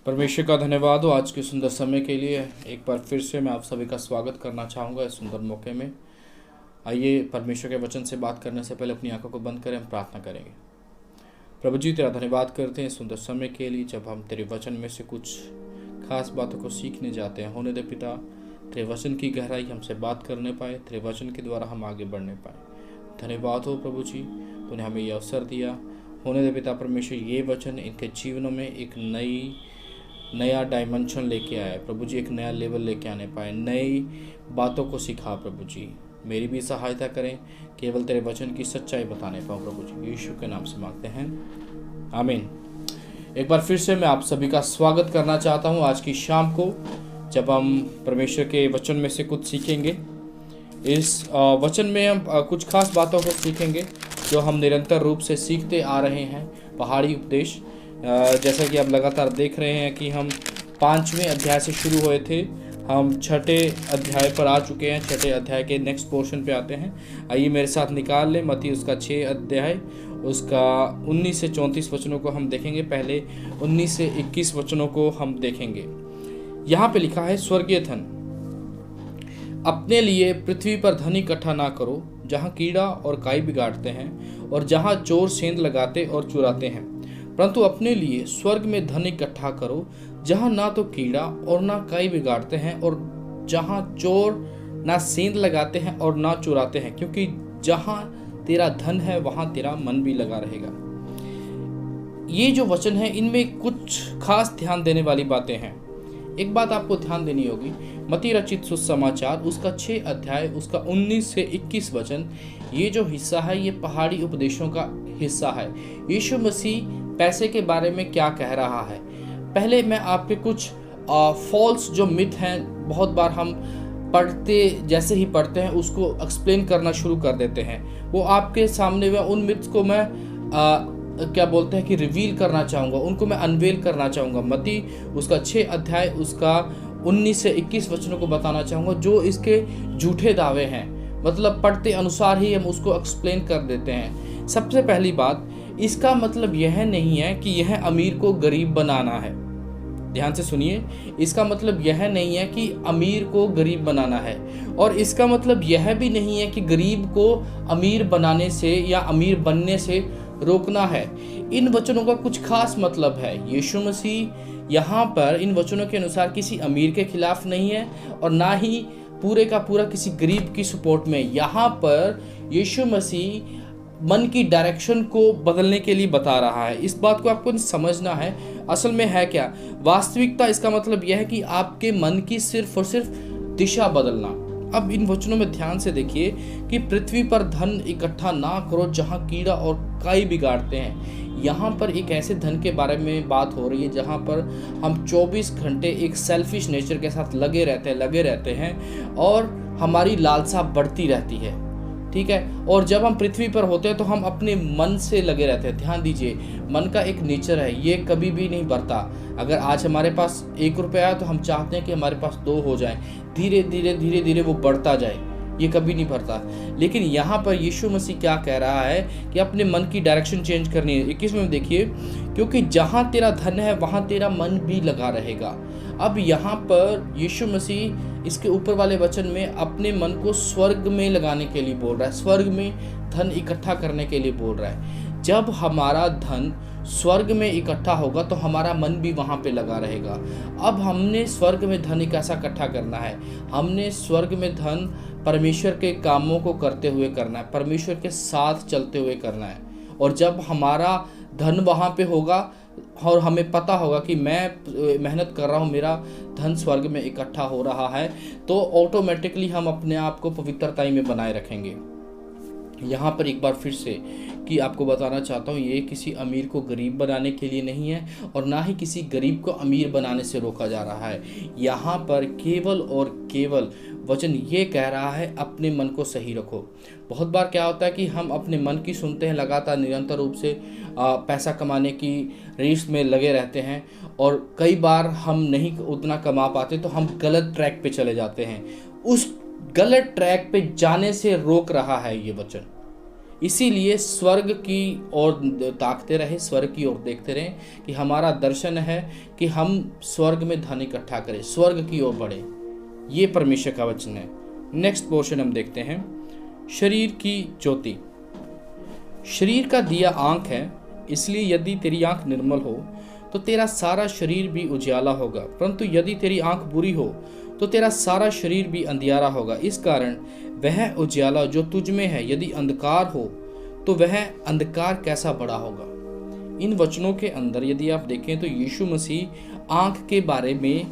परमेश्वर का धन्यवाद हो आज के सुंदर समय के लिए। एक बार फिर से मैं आप सभी का स्वागत करना चाहूँगा इस सुंदर मौके में। आइए परमेश्वर के वचन से बात करने से पहले अपनी आंखों को बंद करें, हम प्रार्थना करेंगे। प्रभु जी, तेरा धन्यवाद करते हैं सुंदर समय के लिए जब हम तेरे वचन में से कुछ खास बातों को सीखने जाते हैं। होने दे पिता, तेरे वचन की गहराई हमसे बात करने पाए, तेरे वचन के द्वारा हम आगे बढ़ने पाए। धन्यवाद हो प्रभु जी, तूने हमें ये अवसर दिया। होने दे पिता परमेश्वर, ये वचन इनके जीवनों में एक नया डायमेंशन लेके आया प्रभु जी, एक नया लेवल लेके आने पाए, नई बातों को सिखा प्रभु जी। मेरी भी सहायता करें, केवल तेरे वचन की सच्चाई बताने पाऊँ प्रभु जी। यीशु के नाम से मांगते हैं, आमीन। एक बार फिर से मैं आप सभी का स्वागत करना चाहता हूँ आज की शाम को, जब हम परमेश्वर के वचन में से कुछ सीखेंगे। इस वचन में हम कुछ खास बातों को सीखेंगे जो हम निरंतर रूप से सीखते आ रहे हैं, पहाड़ी उपदेश। जैसा कि आप लगातार देख रहे हैं कि हम 5वें अध्याय से शुरू हुए थे, हम 6ठे अध्याय पर आ चुके हैं। 6ठे अध्याय के नेक्स्ट पोर्शन पे आते हैं। आइए मेरे साथ निकाल लें मत्ती उसका 6 अध्याय, उसका 19 से 34 वचनों को हम देखेंगे। पहले 19 से 21 वचनों को हम देखेंगे। यहाँ पे लिखा है, स्वर्गीय धन अपने लिए पृथ्वी पर धन इकट्ठा ना करो, जहाँ कीड़ा और काई बिगाड़ते हैं और जहाँ चोर सेंध लगाते और चुराते हैं, परंतु अपने लिए स्वर्ग में धन इकट्ठा करो, जहाँ ना तो कीड़ा और ना काई बिगाड़ते हैं और जहाँ चोर ना सेंध लगाते हैं और ना चुराते हैं, क्योंकि जहाँ तेरा धन है वहाँ तेरा मन भी लगा रहेगा। ये जो वचन है इनमें कुछ खास ध्यान देने वाली बातें हैं। एक बात आपको ध्यान देनी होगी, मत्ती रचित सुसमाचार उसका 6 अध्याय उसका 19 से 21 वचन, ये जो हिस्सा है ये पहाड़ी उपदेशों का हिस्सा है। यीशु मसीह पैसे के बारे में क्या कह रहा है। पहले मैं आपके कुछ फॉल्स जो मिथ हैं, बहुत बार हम जैसे ही पढ़ते हैं उसको एक्सप्लेन करना शुरू कर देते हैं। वो आपके सामने में उन मिथ्स को मैं क्या बोलते हैं कि रिवील करना चाहूँगा, उनको मैं अनवेल करना चाहूँगा। मत्ती उसका 6 अध्याय उसका 19 से 21 वचनों को बताना चाहूँगा जो इसके झूठे दावे हैं, मतलब पढ़ते अनुसार ही हम उसको एक्सप्लेन कर देते हैं। सबसे पहली बात, इसका मतलब यह नहीं है कि यह अमीर को गरीब बनाना है। ध्यान से सुनिए, इसका मतलब यह नहीं है कि अमीर को गरीब बनाना है, और इसका मतलब यह भी नहीं है कि गरीब को अमीर बनाने से या अमीर बनने से रोकना है। इन वचनों का कुछ खास मतलब है। यीशु मसीह यहाँ पर इन वचनों के अनुसार किसी अमीर के खिलाफ नहीं है और ना ही पूरे का पूरा किसी गरीब की सपोर्ट में। यहाँ पर यीशु मसीह मन की डायरेक्शन को बदलने के लिए बता रहा है। इस बात को आपको समझना है। असल में है क्या वास्तविकता, इसका मतलब यह है कि आपके मन की सिर्फ और सिर्फ दिशा बदलना। अब इन वचनों में ध्यान से देखिए कि पृथ्वी पर धन इकट्ठा ना करो जहाँ कीड़ा और काई बिगाड़ते हैं। यहाँ पर एक ऐसे धन के बारे में बात हो रही है जहाँ पर हम 24 घंटे एक सेल्फिश नेचर के साथ लगे रहते हैं और हमारी लालसा बढ़ती रहती है, ठीक है। और जब हम पृथ्वी पर होते हैं तो हम अपने मन से लगे रहते हैं। ध्यान दीजिए, मन का एक नेचर है, ये कभी भी नहीं बढ़ता। अगर आज हमारे पास 1 रुपया है तो हम चाहते हैं कि हमारे पास 2 हो जाए, धीरे धीरे वो बढ़ता जाए, ये कभी नहीं बढ़ता। लेकिन यहाँ पर यीशु मसीह क्या कह रहा है कि अपने मन की डायरेक्शन चेंज करनी है। 21 में देखिए, क्योंकि जहाँ तेरा धन है वहाँ तेरा मन भी लगा रहेगा। अब यहाँ पर यीशु मसीह इसके ऊपर वाले वचन में अपने मन को स्वर्ग में लगाने के लिए बोल रहा है, स्वर्ग में धन इकट्ठा करने के लिए बोल रहा है। जब हमारा धन स्वर्ग में इकट्ठा होगा तो हमारा मन भी वहाँ पे लगा रहेगा। अब हमने स्वर्ग में धन कैसा इकट्ठा करना है? हमने स्वर्ग में धन परमेश्वर के कामों को करते हुए करना है, परमेश्वर के साथ चलते हुए करना है। और जब हमारा धन वहाँ पे होगा और हमें पता होगा कि मैं मेहनत कर रहा हूँ, मेरा धन स्वर्ग में इकट्ठा हो रहा है, तो ऑटोमेटिकली हम अपने आप को पवित्रताई में बनाए रखेंगे। यहाँ पर एक बार फिर से कि आपको बताना चाहता हूँ, ये किसी अमीर को गरीब बनाने के लिए नहीं है और ना ही किसी गरीब को अमीर बनाने से रोका जा रहा है। यहाँ पर केवल और केवल वचन ये कह रहा है, अपने मन को सही रखो। बहुत बार क्या होता है कि हम अपने मन की सुनते हैं, लगातार निरंतर रूप से पैसा कमाने की रेस में लगे रहते हैं और कई बार हम नहीं उतना कमा पाते तो हम गलत ट्रैक पे चले जाते हैं। उस गलत ट्रैक पे जाने से रोक रहा है ये वचन। इसीलिए स्वर्ग की ओर ताकते रहे, स्वर्ग की ओर देखते रहें कि हमारा दर्शन है कि हम स्वर्ग में धन इकट्ठा करें, स्वर्ग की ओर बढ़े। ये परमेश्वर का वचन है। नेक्स्ट पोर्शन हम देखते हैं, शरीर की ज्योति। शरीर का दिया आंख है, इसलिए यदि तेरी आंख निर्मल हो तो तेरा सारा शरीर भी उजियाला होगा, परंतु यदि तेरी आंख बुरी हो तो तेरा सारा शरीर भी अंधियारा होगा। इस कारण वह उजियाला जो तुझ में है यदि अंधकार हो तो वह अंधकार कैसा बड़ा होगा। इन वचनों के अंदर यदि आप देखें तो यीशु मसीह आंख के बारे में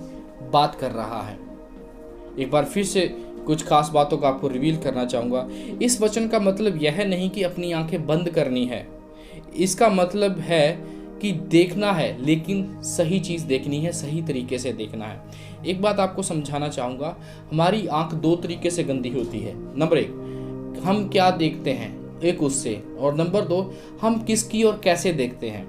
बात कर रहा है। एक बार फिर से कुछ खास बातों का आपको रिवील करना चाहूँगा। इस वचन का मतलब यह नहीं कि अपनी आंखें बंद करनी है, इसका मतलब है कि देखना है, लेकिन सही चीज़ देखनी है, सही तरीके से देखना है। एक बात आपको समझाना चाहूँगा, हमारी आंख दो तरीके से गंदी होती है। नंबर एक, हम क्या देखते हैं, एक उससे, और नंबर दो, हम किसकी और कैसे देखते हैं।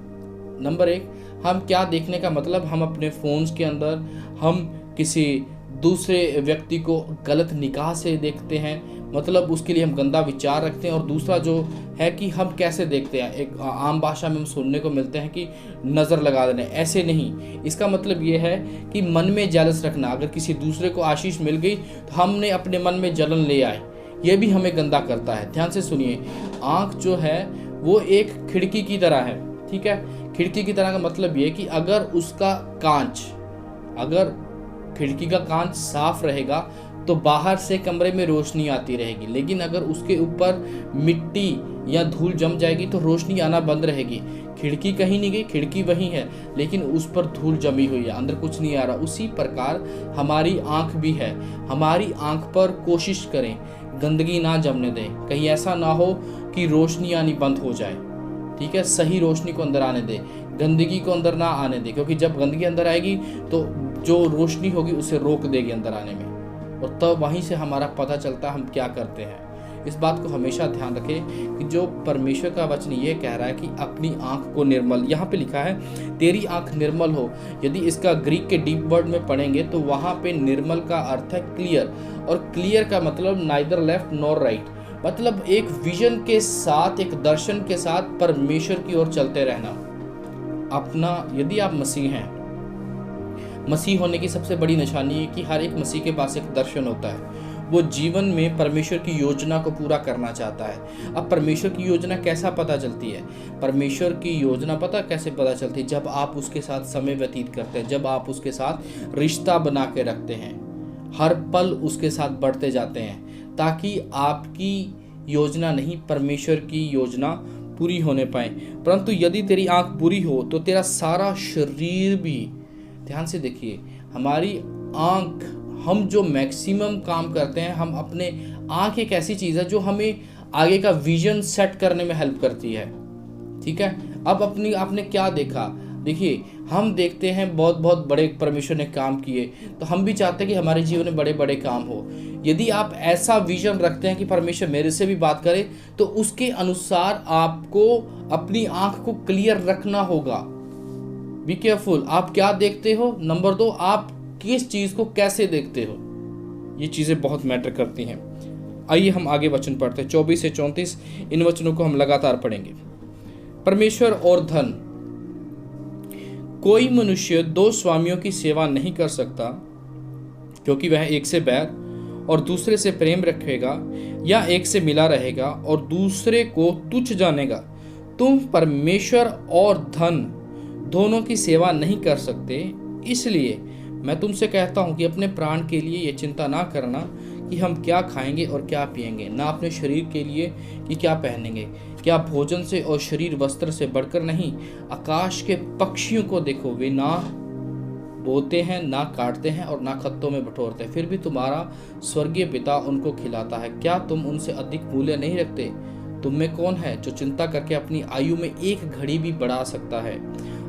नंबर एक, हम क्या देखने का मतलब, हम अपने फ़ोन्स के अंदर हम किसी दूसरे व्यक्ति को गलत निगाह से देखते हैं, मतलब उसके लिए हम गंदा विचार रखते हैं। और दूसरा जो है कि हम कैसे देखते हैं, एक आम भाषा में हम सुनने को मिलते हैं कि नज़र लगा देने, ऐसे नहीं। इसका मतलब ये है कि मन में जलस रखना। अगर किसी दूसरे को आशीष मिल गई तो हमने अपने मन में जलन ले आए, ये भी हमें गंदा करता है। ध्यान से सुनिए, आँख जो है वो एक खिड़की की तरह है, ठीक है। खिड़की की तरह का मतलब ये कि अगर उसका कांच, अगर खिड़की का कांच साफ रहेगा तो बाहर से कमरे में रोशनी आती रहेगी, लेकिन अगर उसके ऊपर मिट्टी या धूल जम जाएगी तो रोशनी आना बंद रहेगी। खिड़की कहीं नहीं गई, खिड़की वहीं है, लेकिन उस पर धूल जमी हुई है, अंदर कुछ नहीं आ रहा। उसी प्रकार हमारी आंख भी है। हमारी आंख पर कोशिश करें गंदगी ना जमने दें, कहीं ऐसा ना हो कि रोशनी आनी बंद हो जाए, ठीक है। सही रोशनी को अंदर आने दें, गंदगी को अंदर ना आने दें, क्योंकि जब गंदगी अंदर आएगी तो जो रोशनी होगी उसे रोक देगी अंदर आने में, और तब वहीं से हमारा पता चलता है हम क्या करते हैं। इस बात को हमेशा ध्यान रखें कि जो परमेश्वर का वचन ये कह रहा है कि अपनी आंख को निर्मल, यहाँ पे लिखा है तेरी आंख निर्मल हो। यदि इसका ग्रीक के डीप वर्ड में पढ़ेंगे तो वहाँ पे निर्मल का अर्थ है क्लियर, और क्लियर का मतलब नाइदर लेफ्ट नॉर राइट, मतलब एक विजन के साथ, एक दर्शन के साथ परमेश्वर की ओर चलते रहना। अपना, यदि आप मसीह हैं, मसीह होने की सबसे बड़ी निशानी है कि हर एक मसीह के पास एक दर्शन होता है। वो जीवन में परमेश्वर की योजना को पूरा करना चाहता है। अब परमेश्वर की योजना कैसा पता चलती है? परमेश्वर की योजना पता कैसे पता चलती है? जब आप उसके साथ समय व्यतीत करते हैं, जब आप उसके साथ रिश्ता बना के रखते हैं, हर पल उसके साथ बढ़ते जाते हैं, ताकि आपकी योजना नहीं, परमेश्वर की योजना पूरी होने पाए। परंतु यदि तेरी आंख बुरी हो तो तेरा सारा शरीर भी, ध्यान से देखिए, हमारी आंख, हम जो मैक्सिमम काम करते हैं, हम अपने, आंख एक ऐसी चीज़ है जो हमें आगे का विजन सेट करने में हेल्प करती है, ठीक है। अब अपनी, आपने क्या देखा, देखिए हम देखते हैं बहुत बहुत बड़े परमेश्वर ने काम किए, तो हम भी चाहते हैं कि हमारे जीवन में बड़े बड़े काम हो। यदि आप ऐसा विजन रखते हैं कि परमेश्वर मेरे से भी बात करे, तो उसके अनुसार आपको अपनी आंख को क्लियर रखना होगा। बी केयरफुल, आप क्या देखते हो। नंबर 2, आप किस चीज़ को कैसे देखते हो, ये चीज़ें बहुत मैटर करती हैं। आइए हम आगे वचन पढ़ते हैं, 24 से 34, इन वचनों को हम लगातार पढ़ेंगे। परमेश्वर और धन। कोई मनुष्य दो स्वामियों की सेवा नहीं कर सकता, क्योंकि वह एक से बैर और दूसरे से प्रेम रखेगा, या एक से मिला रहेगा और दूसरे को तुच्छ जानेगा। तुम परमेश्वर और धन दोनों की सेवा नहीं कर सकते। इसलिए मैं तुमसे कहता हूं कि अपने प्राण के लिए ये चिंता ना करना कि हम क्या खाएंगे और क्या पिएंगे, ना अपने शरीर के लिए कि क्या पहनेंगे। क्या भोजन से और शरीर वस्त्र से बढ़कर नहीं? आकाश के पक्षियों को देखो, वे ना बोते हैं, ना काटते हैं और ना खत्तों में बटोरते, फिर भी तुम्हारा स्वर्गीय पिता उनको खिलाता है। क्या तुम उनसे अधिक मूल्य नहीं रखते? तुम में कौन है जो चिंता करके अपनी आयु में एक घड़ी भी बढ़ा सकता है?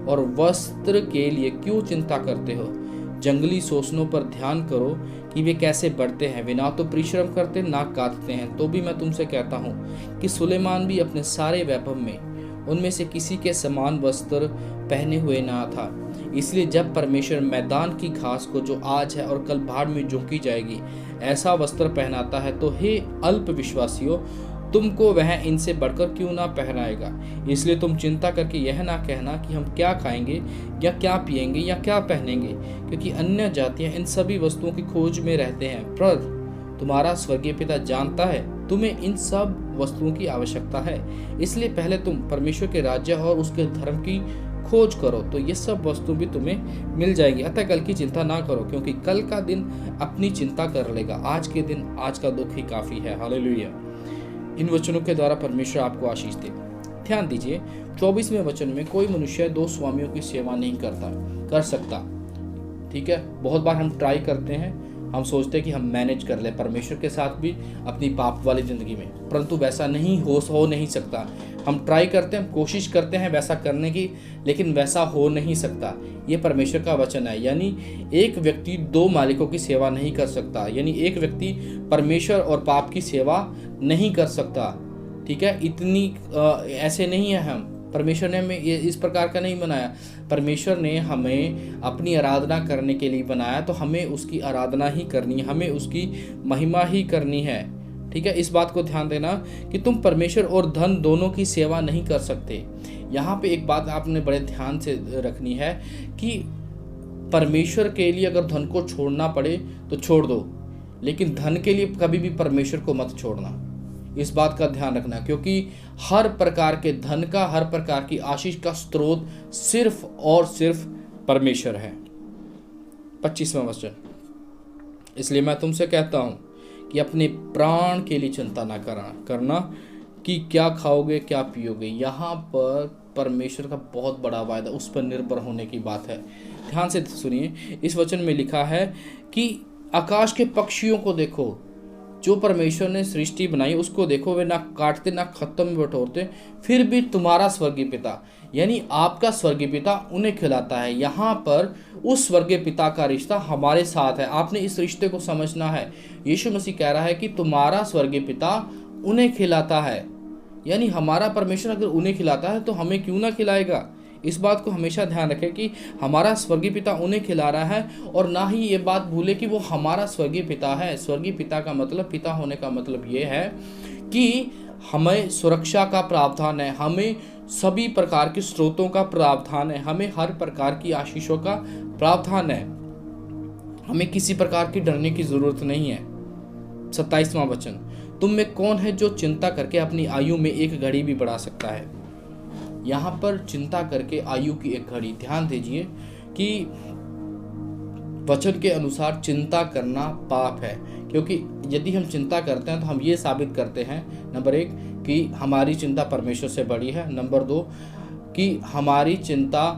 और वस्त्र के लिए क्यों चिंता करते हो? जंगली शोषणों पर ध्यान करो कि वे कैसे बढ़ते हैं। वे ना तो परिश्रम करते, ना काटते हैं। तो भी मैं तुमसे कहता हूँ कि सुलेमान भी अपने सारे वैभव में उनमें से किसी के समान वस्त्र पहने हुए ना था। इसलिए जब परमेश्वर मैदान की घास को, जो आज है और कल भाड़ में झोंकी जाएगी, ऐसा वस्त्र पहनाता है, तो हे अल्प विश्वासियों, तुमको वह इनसे बढ़कर क्यों ना पहनाएगा। इसलिए तुम चिंता करके यह ना कहना कि हम क्या खाएंगे या क्या पिएंगे या क्या पहनेंगे, क्योंकि अन्य जातियां इन सभी वस्तुओं की खोज में रहते हैं। पर तुम्हारा स्वर्गीय पिता जानता है तुम्हें इन सब वस्तुओं की आवश्यकता है। इसलिए पहले तुम परमेश्वर के राज्य और उसके धर्म की खोज करो, तो ये सब वस्तु भी तुम्हें मिल जाएगी। अतः कल की चिंता ना करो, क्योंकि कल का दिन अपनी चिंता कर लेगा। आज के दिन, आज का दुख ही काफी है। हालेलुया। इन वचनों के द्वारा परमेश्वर आपको आशीष दे। ध्यान दीजिए 24वें वचन में, कोई मनुष्य दो स्वामियों की सेवा नहीं कर सकता। ठीक है, बहुत बार हम ट्राई करते हैं, हम सोचते हैं कि हम मैनेज कर ले परमेश्वर के साथ भी अपनी पाप वाली जिंदगी में, परंतु वैसा नहीं हो नहीं सकता। हम ट्राई करते हैं, कोशिश करते हैं वैसा करने की, लेकिन वैसा हो नहीं सकता। ये परमेश्वर का वचन है। यानी एक व्यक्ति दो मालिकों की सेवा नहीं कर सकता, यानी एक व्यक्ति परमेश्वर और पाप की सेवा नहीं कर सकता। ठीक है, इतनी ऐसे नहीं है हम। परमेश्वर ने हमें इस प्रकार का नहीं बनाया। परमेश्वर ने हमें अपनी आराधना करने के लिए बनाया, तो हमें उसकी आराधना ही करनी है, हमें उसकी महिमा ही करनी है। ठीक है, इस बात को ध्यान देना कि तुम परमेश्वर और धन दोनों की सेवा नहीं कर सकते। यहाँ पे एक बात आपने बड़े ध्यान से रखनी है कि परमेश्वर के लिए अगर धन को छोड़ना पड़े तो छोड़ दो, लेकिन धन के लिए कभी भी परमेश्वर को मत छोड़ना। इस बात का ध्यान रखना, क्योंकि हर प्रकार के धन का, हर प्रकार की आशीष का स्रोत सिर्फ और सिर्फ परमेश्वर है। 25वां वचन, इसलिए मैं तुमसे कहता हूं कि अपने प्राण के लिए चिंता ना करना कि क्या खाओगे क्या पियोगे। यहाँ पर परमेश्वर का बहुत बड़ा वायदा, उस पर निर्भर होने की बात है। ध्यान से सुनिए, इस वचन में लिखा है कि आकाश के पक्षियों को देखो, जो परमेश्वर ने सृष्टि बनाई उसको देखो, वे ना काटते ना खत्म में बटोरते, फिर भी तुम्हारा स्वर्गीय पिता, यानी आपका स्वर्गीय पिता उन्हें खिलाता है। यहाँ पर उस स्वर्गीय पिता का रिश्ता हमारे साथ है। आपने इस रिश्ते को समझना है। यीशु मसीह कह रहा है कि तुम्हारा स्वर्गीय पिता उन्हें खिलाता है, यानी हमारा परमेश्वर अगर उन्हें खिलाता है तो हमें क्यों ना खिलाएगा। इस बात को हमेशा ध्यान रखें कि हमारा स्वर्गीय पिता उन्हें खिला रहा है, और ना ही ये बात भूले कि वो हमारा स्वर्गीय पिता है। स्वर्गीय पिता का मतलब, पिता होने का मतलब ये है कि हमें सुरक्षा का प्रावधान है, हमें सभी प्रकार के स्रोतों का प्रावधान है, हमें हर प्रकार की आशीषों का प्रावधान है, हमें किसी प्रकार की डरने की जरूरत नहीं है। 27वां वचन, तुम में कौन है जो चिंता करके अपनी आयु में एक घड़ी भी बढ़ा सकता है। यहाँ पर चिंता करके आयु की एक घड़ी, ध्यान दीजिए कि वचन के अनुसार चिंता करना पाप है, क्योंकि यदि हम चिंता करते हैं तो हम ये साबित करते हैं, नंबर 1 कि हमारी चिंता परमेश्वर से बड़ी है, नंबर 2 कि हमारी चिंता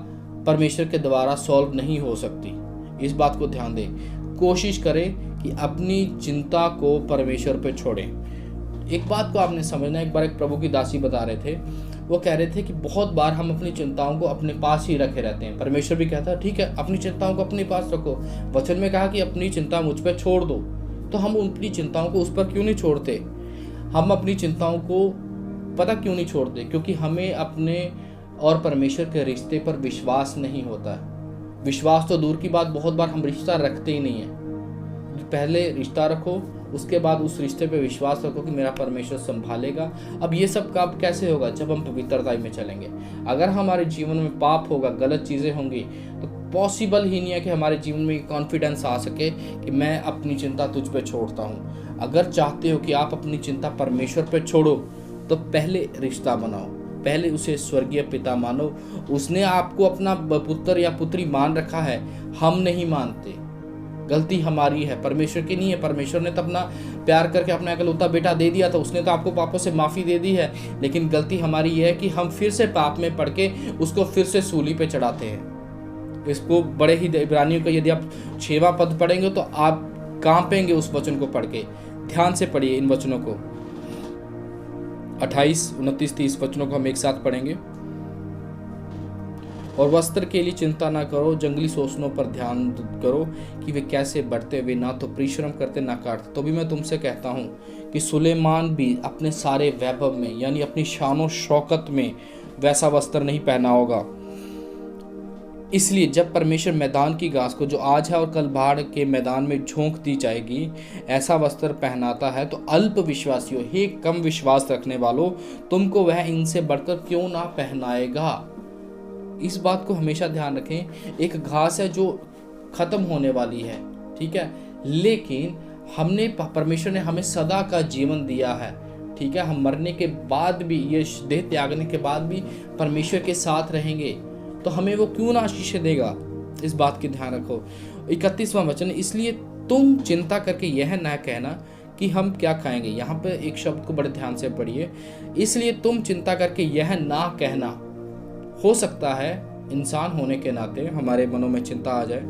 परमेश्वर के द्वारा सॉल्व नहीं हो सकती। इस बात को ध्यान दें, कोशिश करें कि अपनी चिंता को परमेश्वर पे छोड़ें। एक बात को आपने समझना, एक बार एक प्रभु की दासी बता रहे थे, वो कह रहे थे कि बहुत बार हम अपनी चिंताओं को अपने पास ही रखे रहते हैं। परमेश्वर भी कहता है ठीक है, अपनी चिंताओं को अपने पास रखो। वचन में कहा कि अपनी चिंता मुझ पर छोड़ दो, तो हम अपनी चिंताओं को उस पर क्यों नहीं छोड़ते। हम अपनी चिंताओं को पता क्यों नहीं छोड़ते, क्योंकि हमें अपने और परमेश्वर के रिश्ते पर विश्वास नहीं होता है। विश्वास तो दूर की बात, बहुत बार हम रिश्ता रखते ही नहीं है। पहले रिश्ता रखो, उसके बाद उस रिश्ते पे विश्वास रखो कि मेरा परमेश्वर संभालेगा। अब ये सब काम कैसे होगा, जब हम पवित्रता में चलेंगे। अगर हमारे जीवन में पाप होगा, गलत चीज़ें होंगी, तो पॉसिबल ही नहीं है कि हमारे जीवन में कॉन्फिडेंस आ सके कि मैं अपनी चिंता तुझ पे छोड़ता हूँ। अगर चाहते हो कि आप अपनी चिंता परमेश्वर पे छोड़ो, तो पहले रिश्ता बनाओ, पहले उसे स्वर्गीय पिता मानो। उसने आपको अपना पुत्र या पुत्री मान रखा है, हम नहीं मानते। गलती हमारी है, परमेश्वर की नहीं है। परमेश्वर ने तो अपना प्यार करके अपना इकलौता बेटा दे दिया था, उसने तो आपको पापों से माफ़ी दे दी है। लेकिन गलती हमारी ये है कि हम फिर से पाप में पड़ के उसको फिर से सूली पे चढ़ाते हैं। इसको बड़े ही इब्रानियों का यदि आप 6वां पद पढ़ेंगे तो आप कांपेंगे उस वचन को पढ़ के। ध्यान से पढ़िए इन वचनों को, 28, 29, 30 वचनों को हम एक साथ पढ़ेंगे। और वस्त्र के लिए चिंता ना करो, जंगली शोषणों पर ध्यान करो कि वे कैसे बढ़ते, वे ना तो परिश्रम करते ना काटते। तो भी मैं तुमसे कहता हूँ कि सुलेमान भी अपने सारे वैभव में, यानी अपनी शानो शौकत में वैसा वस्त्र नहीं पहना होगा। इसलिए जब परमेश्वर मैदान की घास को जो आज है और कल बाढ़ के मैदान में झोंक दी जाएगी ऐसा वस्त्र पहनाता है, तो अल्प विश्वासियों, हे कम विश्वास रखने वालों, तुमको वह इनसे बढ़कर क्यों ना पहनाएगा। इस बात को हमेशा ध्यान रखें। एक घास है जो खत्म होने वाली है, ठीक है, लेकिन परमेश्वर ने हमें सदा का जीवन दिया है, ठीक है। हम मरने के बाद भी, ये देह त्यागने के बाद भी परमेश्वर के साथ रहेंगे, तो हमें वो क्यों ना आशीष देगा। इस बात की ध्यान रखो। 31वां वचन, इसलिए तुम चिंता करके यह न कहना कि हम क्या खाएंगे। यहाँ पे एक शब्द को बड़े ध्यान से पढ़िए। इसलिए तुम चिंता करके यह ना कहना। हो सकता है इंसान होने के नाते हमारे मनों में चिंता आ जाए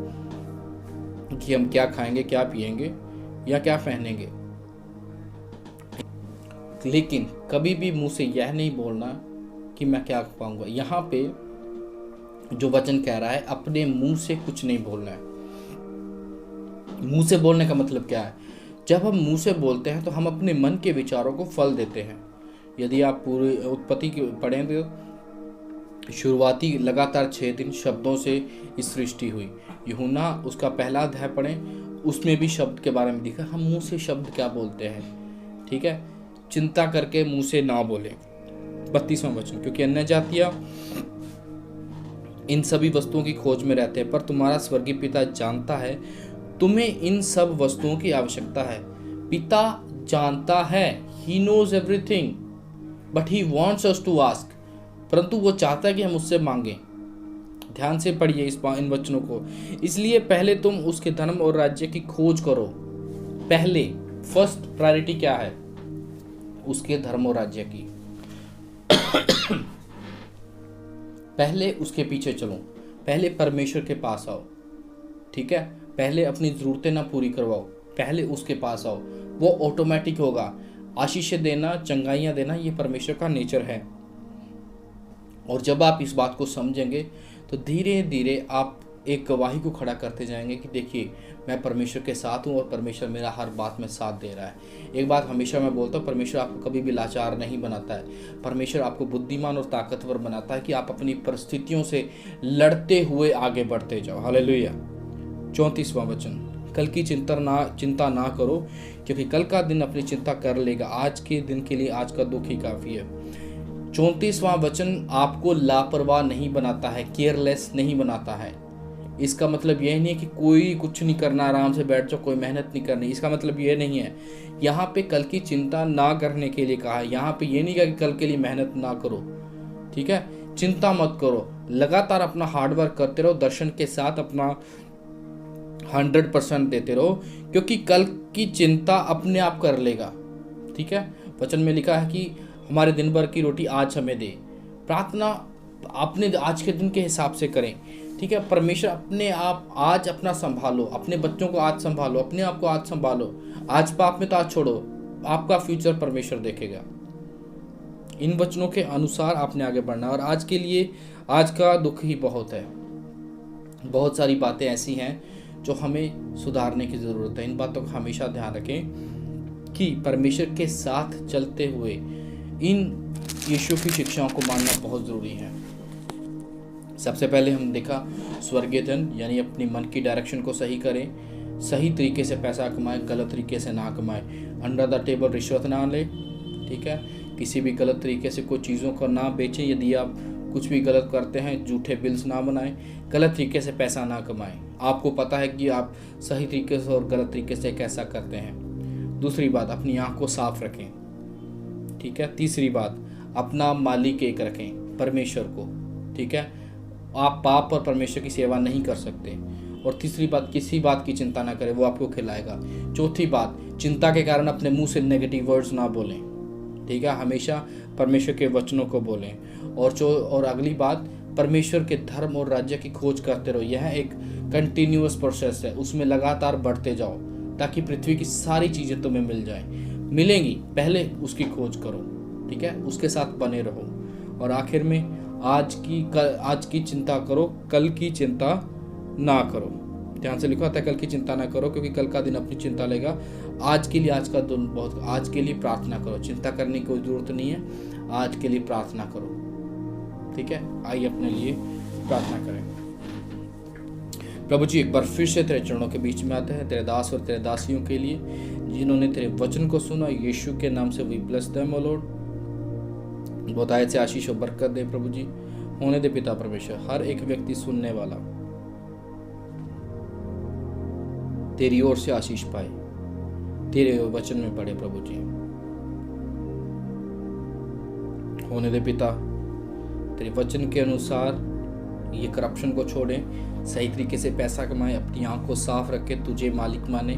कि हम क्या खाएंगे, क्या पिएंगे या क्या पहनेंगे, लेकिन कभी भी मुंह से यह नहीं बोलना कि मैं क्या पाऊंगा। यहाँ पे जो वचन कह रहा है, अपने मुंह से कुछ नहीं बोलना है। मुंह से बोलने का मतलब क्या है? जब हम मुंह से बोलते हैं तो हम अपने मन के विचारों को फल देते हैं। यदि आप पूरी उत्पत्ति की पढ़ें तो शुरुआती लगातार 6 दिन शब्दों से इस सृष्टि हुई। यूहन्ना उसका पहला अध्याय पढ़ें, उसमें भी शब्द के बारे में दिखा। हम मुंह से शब्द क्या बोलते हैं, ठीक है। चिंता करके मुंह से ना बोले। 32वां वचन, क्योंकि अन्य जातियां इन सभी वस्तुओं की खोज में रहते हैं, पर तुम्हारा स्वर्गीय पिता जानता है तुम्हें इन सब वस्तुओं की आवश्यकता है। पिता जानता है, he knows everything, but he wants us to ask, परंतु वो चाहता है कि हम उससे मांगें। ध्यान से पढ़िए इन वचनों को। इसलिए पहले तुम उसके धर्म और राज्य की खोज करो। पहले, फर्स्ट प्रायोरिटी क्या है? उसके धर्म और राज्य की। पहले उसके पीछे चलो, पहले परमेश्वर के पास आओ, ठीक है। पहले अपनी जरूरतें ना पूरी करवाओ, पहले उसके पास आओ, वो ऑटोमेटिक होगा। आशीषें देना, चंगाइयाँ देना, ये परमेश्वर का नेचर है। और जब आप इस बात को समझेंगे तो धीरे धीरे आप एक गवाही को खड़ा करते जाएंगे कि देखिए मैं परमेश्वर के साथ हूँ और परमेश्वर मेरा हर बात में साथ दे रहा है। एक बात हमेशा मैं बोलता हूँ, परमेश्वर आपको कभी भी लाचार नहीं बनाता है। परमेश्वर आपको बुद्धिमान और ताकतवर बनाता है कि आप अपनी परिस्थितियों से लड़ते हुए आगे बढ़ते जाओ। हालेलुया। 34वां वचन, कल की चिंता ना करो, क्योंकि कल का दिन अपनी चिंता कर लेगा। आज के दिन के लिए आज का दुख ही काफ़ी है। 34वां वचन आपको लापरवाह नहीं बनाता है, केयरलेस नहीं बनाता है। इसका मतलब यह नहीं है कि कोई कुछ नहीं करना, आराम से बैठ जाओ, कोई मेहनत नहीं करनी। इसका मतलब यह नहीं है। यहाँ पे कल की चिंता ना करने के लिए कहा है। यहाँ पे ये नहीं कहा कि कल के लिए मेहनत ना करो, ठीक है। चिंता मत करो, लगातार अपना हार्डवर्क करते रहो, दर्शन के साथ अपना 100% देते रहो, क्योंकि कल की चिंता अपने आप कर लेगा, ठीक है। वचन में लिखा है कि हमारे दिन भर की रोटी आज हमें दे। प्रार्थना अपने आज के दिन के हिसाब से करें, ठीक है। परमेश्वर अपने आप आज अपना संभालो, अपने बच्चों को आज संभालो, अपने आप को आज संभालो। आज पाप में तो आज छोड़ो, आपका फ्यूचर परमेश्वर देखेगा। इन वचनों के अनुसार आपने आगे बढ़ना। और आज के लिए आज का दुख ही बहुत है। बहुत सारी बातें ऐसी हैं जो हमें सुधारने की ज़रूरत है। इन बातों का हमेशा ध्यान रखें कि परमेश्वर के साथ चलते हुए इन यीशु की शिक्षाओं को मानना बहुत ज़रूरी है। सबसे पहले हम देखा स्वर्गीय धन, यानी अपनी मन की डायरेक्शन को सही करें, सही तरीके से पैसा कमाएं, गलत तरीके से ना कमाएं। अंडर द टेबल रिश्वत ना ले, ठीक है। किसी भी गलत तरीके से कोई चीज़ों को ना बेचें। यदि आप कुछ भी गलत करते हैं, झूठे बिल्स ना बनाएं, गलत तरीके से पैसा ना कमाएं। आपको पता है कि आप सही तरीके से और गलत तरीके से कैसा करते हैं। दूसरी बात, अपनी आँख को साफ रखें, ठीक है। तीसरी बात, अपना मालिक एक रखें, परमेश्वर को, ठीक है। आप पाप और परमेश्वर की सेवा नहीं कर सकते। और तीसरी बात, किसी बात की चिंता ना करें, वो आपको खिलाएगा। चौथी बात, चिंता के कारण अपने मुंह से नेगेटिव वर्ड्स ना बोलें, ठीक है। हमेशा परमेश्वर के वचनों को बोलें। और अगली बात, परमेश्वर के धर्म और राज्य की खोज करते रहो। यह एक कंटिन्यूअस प्रोसेस है, उसमें लगातार बढ़ते जाओ ताकि पृथ्वी की सारी चीज़ें तुम्हें मिल जाएं। मिलेंगी, पहले उसकी खोज करो, ठीक है। उसके साथ बने रहो। और आखिर में आज की चिंता करो, कल की चिंता ना करो। ध्यान से लिखा होता है, कल की चिंता ना करो, क्योंकि कल का दिन अपनी चिंता लेगा। आज के लिए आज का दिन बहुत, आज के लिए प्रार्थना करो। चिंता करने की कोई ज़रूरत नहीं है, आज के लिए प्रार्थना करो, ठीक है। आइए अपने लिए प्रार्थना करें। प्रभु जी एक बार फिर से तेरे चरणों के बीच में आते हैं, तेरे दास और तेरे दासियों के लिए जिन्होंने तेरे वचन को सुना, यीशु के नाम से we bless them O Lord. बहुतायत से आशीष और बरकत दे प्रभु जी, होने दे पिता परमेश्वर। हर एक व्यक्ति सुनने वाला तेरी ओर से आशीष पाए, तेरे वचन में पढ़े प्रभु जी। होने दे पिता, तेरे वचन के अनुसार ये करप्शन को छोड़े, सही तरीके से पैसा कमाए, अपनी आंख को साफ रखे, तुझे मालिक माने।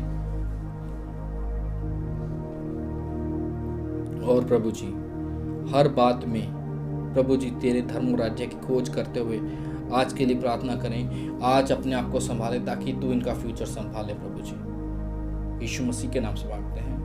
और प्रभु जी हर बात में प्रभु जी तेरे धर्म राज्य की खोज करते हुए आज के लिए प्रार्थना करें, आज अपने आप को संभाले ताकि तू इनका फ्यूचर संभाले प्रभु जी। यीशु मसीह के नाम से मांगते हैं,